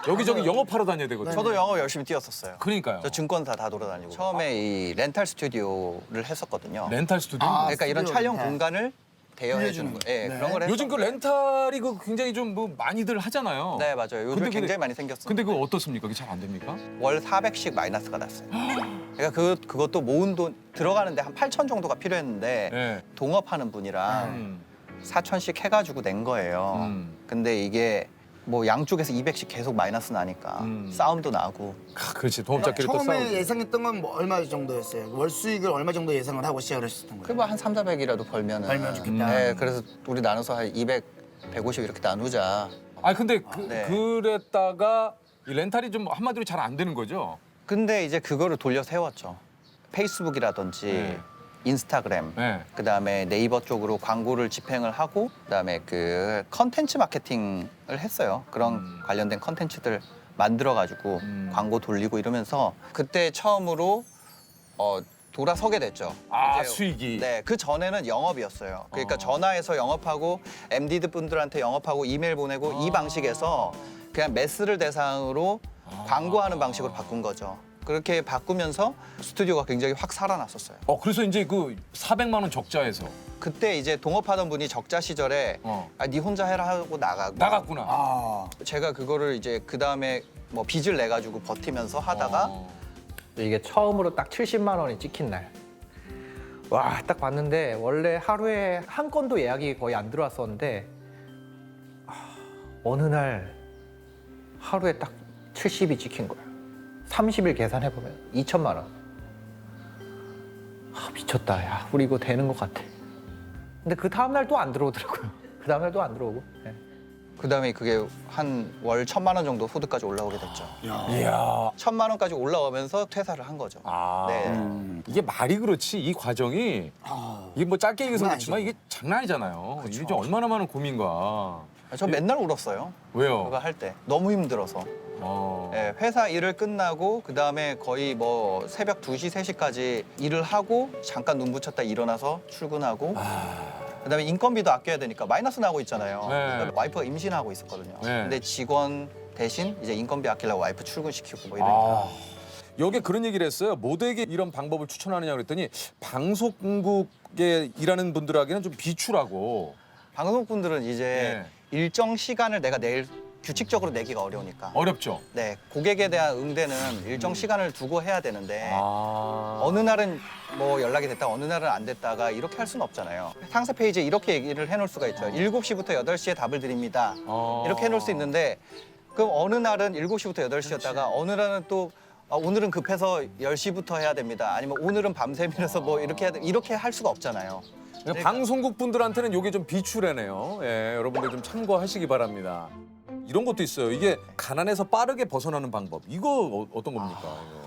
여기저기 영업하러 다녀야 되거든요. 저도 영어 열심히 뛰었었어요. 그러니까요. 저 증권사 다 돌아다니고 처음에 이 렌탈 스튜디오를 했었거든요. 렌탈 스튜디오? 그러니까 이런 스튜디오 촬영 렌탈. 공간을 대여해 주는 거예요. 예, 그런 걸 요즘 그 렌탈이 그 굉장히 좀 뭐 많이들 하잖아요. 네, 맞아요. 요즘 굉장히 많이 생겼어요. 근데 그거 어떻습니까? 그게 잘 안 됩니까? 월 400씩 마이너스가 났어요. 그러니까 그것도 모은 돈 들어가는데 한 8천 정도가 필요했는데 네. 동업하는 분이랑 4천씩 해가지고 낸 거예요. 근데 이게 뭐 양쪽에서 200씩 계속 마이너스 나니까 싸움도 나고. 그렇지. 동업자끼리 또 싸우고. 처음에 예상했던 건 뭐 얼마 정도였어요? 월 수익을 얼마 정도 예상을 하고 시작을 했었던 거예요? 그뭐 한 3, 400이라도 벌면은. 벌면 좋겠다. 네, 그래서 우리 나눠서 한 200, 150 이렇게 나누자. 아니 근데 네. 그랬다가 이 렌탈이 좀 한마디로 잘 안 되는 거죠? 근데 이제 그거를 돌려 세웠죠. 페이스북이라든지 네. 인스타그램, 네. 그다음에 네이버 쪽으로 광고를 집행을 하고 그다음에 그 컨텐츠 마케팅을 했어요. 그런 관련된 컨텐츠들 만들어 가지고 광고 돌리고 이러면서 그때 처음으로 돌아서게 됐죠. 아, 이제 수익이. 네, 그 전에는 영업이었어요. 그러니까 전화해서 영업하고 MD 분들한테 영업하고 이메일 보내고 이 방식에서 그냥 매스를 대상으로 광고하는 방식으로 바꾼 거죠. 그렇게 바꾸면서 스튜디오가 굉장히 확 살아났었어요. 그래서 이제 그 400만 원 적자에서 그때 이제 동업하던 분이 적자 시절에 네 혼자 해라 하고 나갔구나. 제가 그거를 이제 그 다음에 뭐 빚을 내 가지고 버티면서 하다가 이게 처음으로 딱 70만 원이 찍힌 날. 와, 딱 봤는데 원래 하루에 한 건도 예약이 거의 안 들어왔었는데 어느 날 하루에 딱 70이 찍힌 거야. 30일 계산해보면 2천만 원. 미쳤다. 야, 우리 이거 되는 것 같아. 근데 그 다음날 또 안 들어오더라고요. 그 다음날 또 안 들어오고. 네. 그다음에 그게 한 월 1,000만 원 정도 소득까지 올라오게 됐죠. 이야. 1,000만 원까지 올라오면서 퇴사를 한 거죠. 네. 이게 말이 그렇지 이 과정이 이게 뭐 짧게 얘기해서 그렇지만 이게 장난 아니잖아요. 이게 좀 얼마나 많은 고민과. 저 맨날 울었어요. 왜요? 그거 할 때 너무 힘들어서. 네, 회사 일을 끝나고 그다음에 거의 뭐 새벽 2시, 3시까지 일을 하고 잠깐 눈 붙였다 일어나서 출근하고 그다음에 인건비도 아껴야 되니까 마이너스 나고 있잖아요. 네. 와이프가 임신하고 있었거든요. 네. 근데 직원 대신 이제 인건비 아끼려고 와이프 출근시키고 뭐 이러니까. 여기에 그런 얘기를 했어요. 모두에게 이런 방법을 추천하느냐 그랬더니 방송국에 일하는 분들에게는 좀 비추라고. 방송분들은 이제 일정 시간을 내가 규칙적으로 내기가 어려우니까. 어렵죠. 네, 고객에 대한 응대는 일정 시간을 두고 해야 되는데 어느 날은 뭐 연락이 됐다, 어느 날은 안 됐다가 이렇게 할 수는 없잖아요. 상세 페이지에 이렇게 얘기를 해놓을 수가 있죠. 7시부터 8시에 답을 드립니다. 이렇게 해놓을 수 있는데 그럼 어느 날은 7시부터 8시였다가 어느 날은 또 오늘은 급해서 10시부터 해야 됩니다. 아니면 오늘은 밤샘이라서 뭐 이렇게 해야 돼. 이렇게 할 수가 없잖아요. 그러니까 방송국 분들한테는 이게 좀 비추라네요. 예, 여러분들 좀 참고하시기 바랍니다. 이런 것도 있어요. 이게 가난에서 빠르게 벗어나는 방법. 이거 어떤 겁니까? 이거.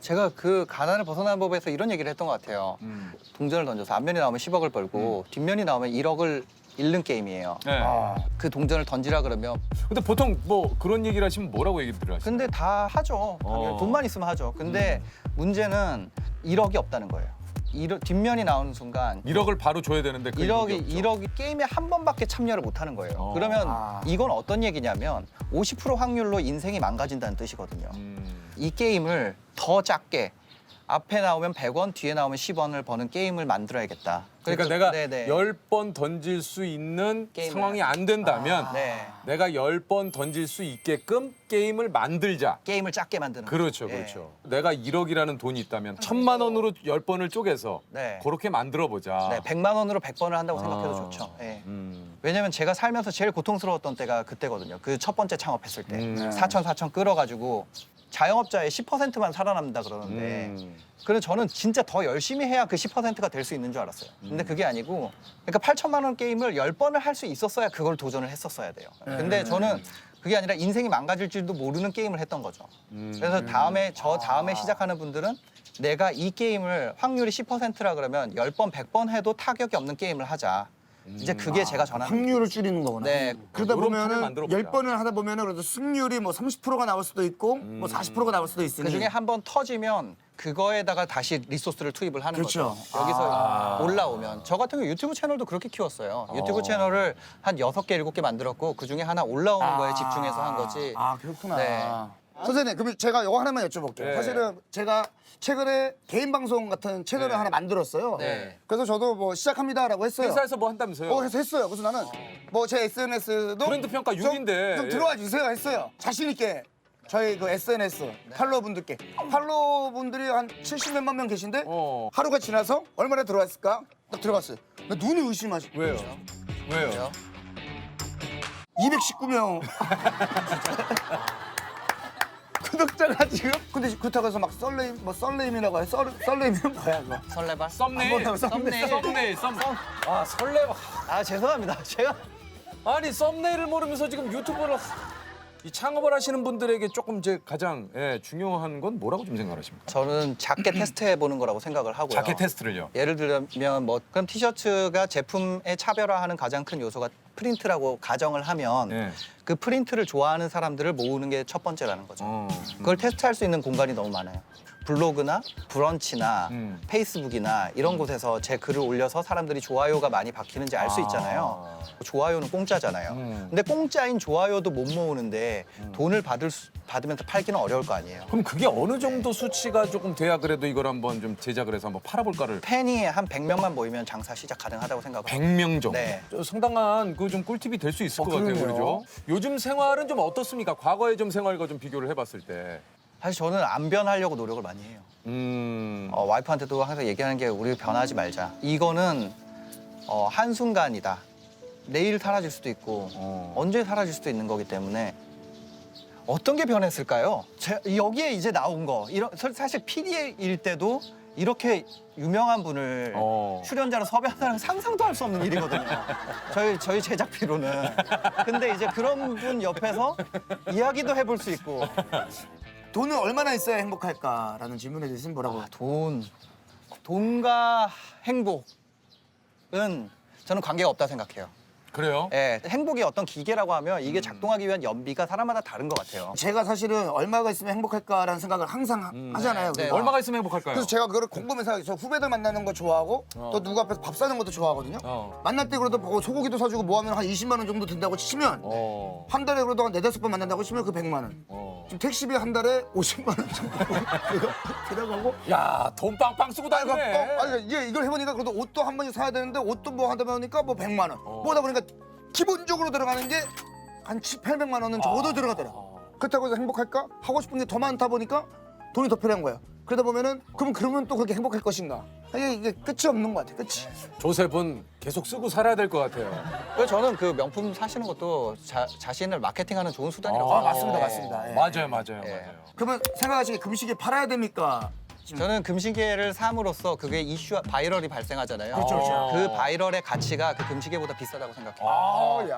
제가 그 가난을 벗어나는 법에서 이런 얘기를 했던 것 같아요. 동전을 던져서 앞면이 나오면 10억을 벌고 뒷면이 나오면 1억을 잃는 게임이에요. 네. 그 동전을 던지라 그러면. 근데 보통 뭐 그런 얘기를 하시면 뭐라고 얘기를 하시나요? 근데 다 하죠. 돈만 있으면 하죠. 근데 문제는 1억이 없다는 거예요. 뒷면이 나오는 순간 1억을 바로 줘야 되는데 그 1억이 게임에 한 번밖에 참여를 못 하는 거예요. 그러면 이건 어떤 얘기냐면 50% 확률로 인생이 망가진다는 뜻이거든요. 이 게임을 더 작게 앞에 나오면 100원, 뒤에 나오면 10원을 버는 게임을 만들어야겠다. 그러니까 내가 네네. 10번 던질 수 있는 게임을. 상황이 안 된다면 네. 내가 10번 던질 수 있게끔 게임을 만들자. 게임을 작게 만드는 그렇죠, 거죠. 그렇죠. 내가 1억이라는 돈이 있다면 1,000만 원으로 10번을 쪼개서 네. 그렇게 만들어 보자. 네, 100만 원으로 100번을 한다고 생각해도 좋죠. 네. 왜냐면 제가 살면서 제일 고통스러웠던 때가 그때거든요. 그 첫 번째 창업했을 때. 4천 끌어가지고 자영업자의 10%만 살아남는다 그러는데 그래서 저는 진짜 더 열심히 해야 그 10%가 될 수 있는 줄 알았어요. 근데 그게 아니고 그러니까 8천만 원 게임을 10번을 할 수 있었어야 그걸 도전을 했었어야 돼요. 근데 저는 그게 아니라 인생이 망가질 줄도 모르는 게임을 했던 거죠. 그래서 다음에 시작하는 분들은 내가 이 게임을 확률이 10%라 그러면 10번, 100번 해도 타격이 없는 게임을 하자. 이제 그게 제가 전하는 확률을 줄이는 거구나. 네. 그러다 이런 보면은 판을 만들어보자. 10번을 하다 보면은 그래도 승률이 뭐 30%가 나올 수도 있고 뭐 40%가 나올 수도 있으니. 그 중에 한 번 터지면 그거에다가 다시 리소스를 투입을 하는 그렇죠. 거죠. 여기서 올라오면. 저 같은 경우 유튜브 채널도 그렇게 키웠어요. 유튜브 채널을 한 6개, 7개 만들었고 그중에 하나 올라오는 거에 집중해서 한 거지. 아, 그렇구나. 네. 선생님, 그럼 제가 이거 하나만 여쭤볼게요. 네. 사실은 제가 최근에 개인 방송 같은 채널을 하나 만들었어요. 네. 그래서 저도 뭐 시작합니다라고 했어요. 회사에서 뭐 한다면서요? 그래서 했어요. 그래서 나는 뭐 제 SNS도 브랜드 평가 6인데. 좀 들어와 주세요 했어요. 자신 있게 저희 그 SNS 팔로워분들께 팔로워분들이 한 70몇만 명 계신데 하루가 지나서 얼마나 들어왔을까? 딱 들어갔어요. 나 눈을 의심하시. 왜요? 왜요? 219명. 구독자가 지금 근데 그렇다고 해서 막 썰레임이라고 해요. 썰레임은 뭐야 그거? 설레발? 썸네일. 썸네일. 아, 설레. 아 죄송합니다. 제가 아니, 썸네일을 모르면서 지금 유튜브를 이 창업을 하시는 분들에게 조금 이제 가장 중요한 건 뭐라고 좀 생각하십니까? 저는 작게 테스트해 보는 거라고 생각을 하고요. 자켓 테스트를요. 예를 들면 뭐 그럼 티셔츠가 제품의 차별화하는 가장 큰 요소가 프린트라고 가정을 하면 그 프린트를 좋아하는 사람들을 모으는 게 첫 번째라는 거죠. 그걸 테스트할 수 있는 공간이 너무 많아요. 블로그나 브런치나 페이스북이나 이런 곳에서 제 글을 올려서 사람들이 좋아요가 많이 박히는지 알 수 있잖아요. 좋아요는 공짜잖아요. 근데 공짜인 좋아요도 못 모으는데 돈을 받으면서 팔기는 어려울 거 아니에요. 그럼 그게 어느 정도 수치가 조금 돼야 그래도 이걸 한번 좀 제작을 해서 한번 팔아볼까를. 팬이 한 100명만 모이면 장사 시작 가능하다고 생각합니다. 100명 정도. 네. 상당한 그 좀 꿀팁이 될 수 있을 것 같아요, 그렇죠? 요즘 생활은 좀 어떻습니까? 과거의 좀 생활과 좀 비교를 해봤을 때. 사실 저는 안 변하려고 노력을 많이 해요. 와이프한테도 항상 얘기하는 게 우리 변하지 말자. 이거는 한순간이다. 내일 사라질 수도 있고 언제 사라질 수도 있는 거기 때문에 어떤 게 변했을까요? 여기에 이제 나온 거 사실 PD일 때도 이렇게 유명한 분을 출연자로 섭외한다는 상상도 할 수 없는 일이거든요. 저희 제작비로는. 근데 이제 그런 분 옆에서 이야기도 해볼 수 있고. 돈은 얼마나 있어야 행복할까라는 질문에 대해서는 뭐라고? 돈과 행복은 저는 관계가 없다 생각해요. 그래요? 예, 행복이 어떤 기계라고 하면 이게 작동하기 위한 연비가 사람마다 다른 것 같아요. 제가 사실은 얼마가 있으면 행복할까라는 생각을 항상 하잖아요. 네. 우리가. 얼마가 있으면 행복할까요? 그래서 제가 그거를 곰곰이 저 후배들 만나는 거 좋아하고 또 누구 앞에서 밥 사는 것도 좋아하거든요. 만날 때 그래도 보고 소고기도 사주고 뭐 하면 한 20만 원 정도 든다고 치면 한 달에 그래도 한 4-5번 만난다고 치면 그 100만 원. 지금 택시비 한 달에 50만 원 정도 들어가고. 야, 돈 빵빵 쓰고 다니네. 아니, 이걸 해보니까 그래도 옷도 한 번씩 사야 되는데 옷도 뭐 하다 보니까 뭐 100만 원. 뭐다 보니까 기본적으로 들어가는 게 한 700~800만 원은 적어도 들어가더라. 그렇다고 해서 행복할까? 하고 싶은 게 더 많다 보니까 돈이 더 필요한 거야. 그러다 보면은 그러면 또 그렇게 행복할 것인가? 이게 끝이 없는 것 같아. 끝이. 조셉은 계속 쓰고 살아야 될 것 같아요. 그래서 저는 그 명품 사시는 것도 자신을 마케팅하는 좋은 수단이라고 생각해요. 맞습니다. 예. 맞아요. 그러면 생각하시기에 금시계 팔아야 됩니까? 저는 금시계를 삼으로써 그게 바이럴이 발생하잖아요. 그렇죠. 그 바이럴의 가치가 그 금시계보다 비싸다고 생각해요. 야.